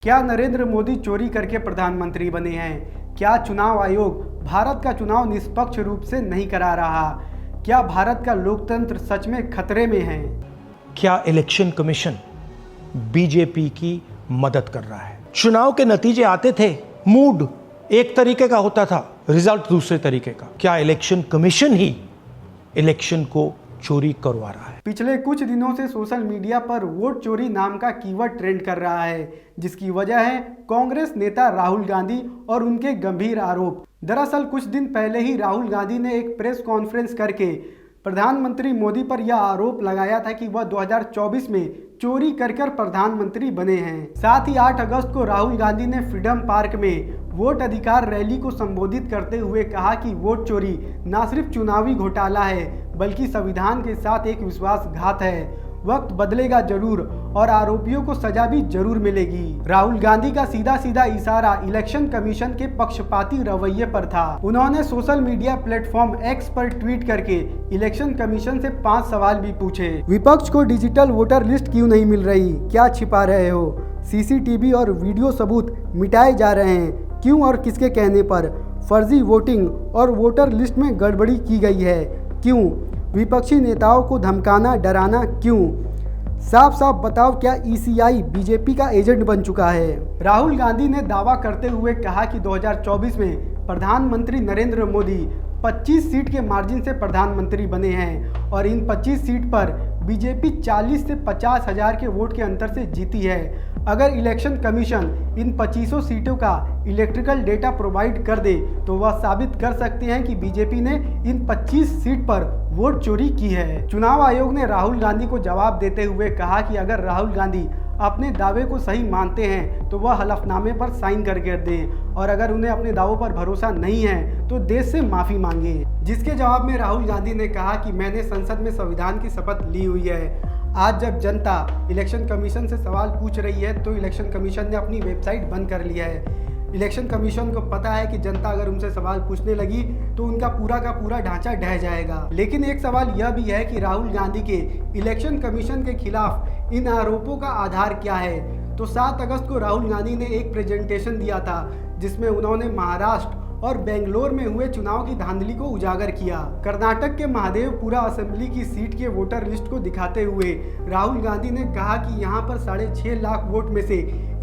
क्या नरेंद्र मोदी चोरी करके प्रधानमंत्री बने हैं? क्या चुनाव आयोग भारत का चुनाव निष्पक्ष रूप से नहीं करा रहा? क्या भारत का लोकतंत्र सच में खतरे में है? क्या इलेक्शन कमीशन बीजेपी की मदद कर रहा है? चुनाव के नतीजे आते थे, मूड एक तरीके का होता था, रिजल्ट दूसरे तरीके का। क्या इलेक्शन कमीशन ही इलेक्शन को चोरी करवा रहा है? पिछले कुछ दिनों से सोशल मीडिया पर वोट चोरी नाम का कीवर्ड ट्रेंड कर रहा है, जिसकी वजह है कांग्रेस नेता राहुल गांधी और उनके गंभीर आरोप। दरअसल कुछ दिन पहले ही राहुल गांधी ने एक प्रेस कॉन्फ्रेंस करके प्रधानमंत्री मोदी पर यह आरोप लगाया था कि वह 2024 में चोरी कर प्रधानमंत्री बने हैं। साथ ही 8 अगस्त को राहुल गांधी ने फ्रीडम पार्क में वोट अधिकार रैली को संबोधित करते हुए कहा कि वोट चोरी न सिर्फ चुनावी घोटाला है बल्कि संविधान के साथ एक विश्वासघात है। वक्त बदलेगा जरूर और आरोपियों को सजा भी जरूर मिलेगी। राहुल गांधी का सीधा सीधा इशारा इलेक्शन कमीशन के पक्षपाती रवैये पर था। उन्होंने सोशल मीडिया प्लेटफॉर्म एक्स पर ट्वीट करके इलेक्शन कमीशन से 5 सवाल भी पूछे। विपक्ष को डिजिटल वोटर लिस्ट क्यों नहीं मिल रही? क्या छिपा रहे हो? सीसीटीवी और वीडियो सबूत मिटाए जा रहे हैं, क्यों और किसके कहने पर? फर्जी वोटिंग और वोटर लिस्ट में गड़बड़ी की गई है, क्यों? विपक्षी नेताओं को धमकाना डराना क्यों? साफ साफ बताओ, क्या ईसीआई बीजेपी का एजेंट बन चुका है? राहुल गांधी ने दावा करते हुए कहा कि 2024 में प्रधानमंत्री नरेंद्र मोदी 25 सीट के मार्जिन से प्रधानमंत्री बने हैं और इन 25 सीट पर बीजेपी 40 से 50 हजार के वोट के अंतर से जीती है। अगर इलेक्शन कमीशन इन 25 सीटों का इलेक्ट्रिकल डेटा प्रोवाइड कर दे तो वह साबित कर सकते हैं कि बीजेपी ने इन 25 सीट पर वोट चोरी की है। चुनाव आयोग ने राहुल गांधी को जवाब देते हुए कहा कि अगर राहुल गांधी अपने दावे को सही मानते हैं तो वह हलफनामे पर साइन करके दें और अगर उन्हें अपने दावों पर भरोसा नहीं है तो देश से माफी मांगे। जिसके जवाब में राहुल गांधी ने कहा कि मैंने संसद में संविधान की शपथ ली हुई है। आज जब जनता इलेक्शन कमीशन से सवाल पूछ रही है तो इलेक्शन कमीशन ने अपनी वेबसाइट बंद कर लिया है। इलेक्शन कमीशन को पता है कि जनता अगर उनसे सवाल पूछने लगी तो उनका पूरा का पूरा ढांचा ढह जाएगा। लेकिन एक सवाल यह भी है कि राहुल गांधी के इलेक्शन कमीशन के खिलाफ इन आरोपों का आधार क्या है? तो 7 अगस्त को राहुल गांधी ने एक प्रेजेंटेशन दिया था जिसमें उन्होंने महाराष्ट्र और बेंगलोर में हुए चुनाव की धांधली को उजागर किया। कर्नाटक के महादेवपुरा असेंबली की सीट के वोटर लिस्ट को दिखाते हुए राहुल गांधी ने कहा कि यहां पर 6.5 लाख वोट में से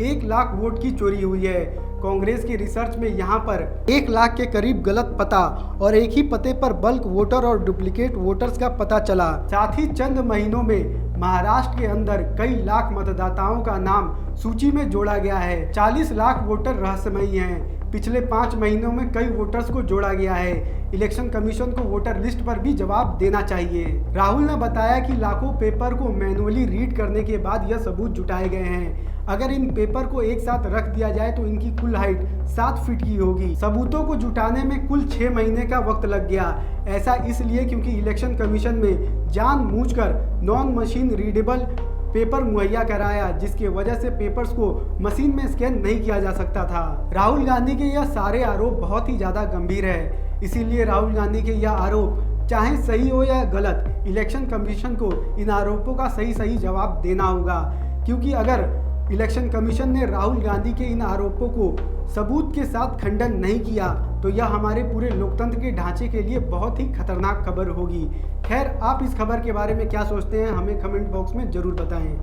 1 लाख वोट की चोरी हुई है। कांग्रेस की रिसर्च में यहां पर 1 लाख के करीब गलत पता और एक ही पते पर बल्क वोटर और डुप्लीकेट वोटर्स का पता चला। साथ ही चंद महीनों में महाराष्ट्र के अंदर कई लाख मतदाताओं का नाम सूची में जोड़ा गया है। 40 लाख वोटर रहस्यमयी हैं। पिछले 5 महीनों में कई वोटर्स को जोड़ा गया है। इलेक्शन कमीशन को वोटर लिस्ट पर भी जवाब देना चाहिए। राहुल ने बताया कि लाखों पेपर को मैनुअली रीड करने के बाद यह सबूत जुटाए गए हैं। अगर इन पेपर को एक साथ रख दिया जाए तो इनकी कुल हाइट 7 फीट की होगी। सबूतों को जुटाने में कुल 6 महीने का वक्त लग गया। ऐसा इसलिए क्योंकि इलेक्शन कमीशन में जानबूझकर नॉन मशीन रीडेबल पेपर मुहैया कराया, जिसकी वजह से पेपर्स को मशीन में स्कैन नहीं किया जा सकता था। राहुल गांधी के यह सारे आरोप बहुत ही ज्यादा गंभीर है। इसीलिए राहुल गांधी के यह आरोप चाहे सही हो या गलत, इलेक्शन कमीशन को इन आरोपों का सही जवाब देना होगा। क्योंकि अगर इलेक्शन कमीशन ने राहुल गांधी के इन आरोपों को सबूत के साथ खंडन नहीं किया तो यह हमारे पूरे लोकतंत्र के ढांचे के लिए बहुत ही खतरनाक खबर होगी। खैर, आप इस खबर के बारे में क्या सोचते हैं हमें कमेंट बॉक्स में जरूर बताएं।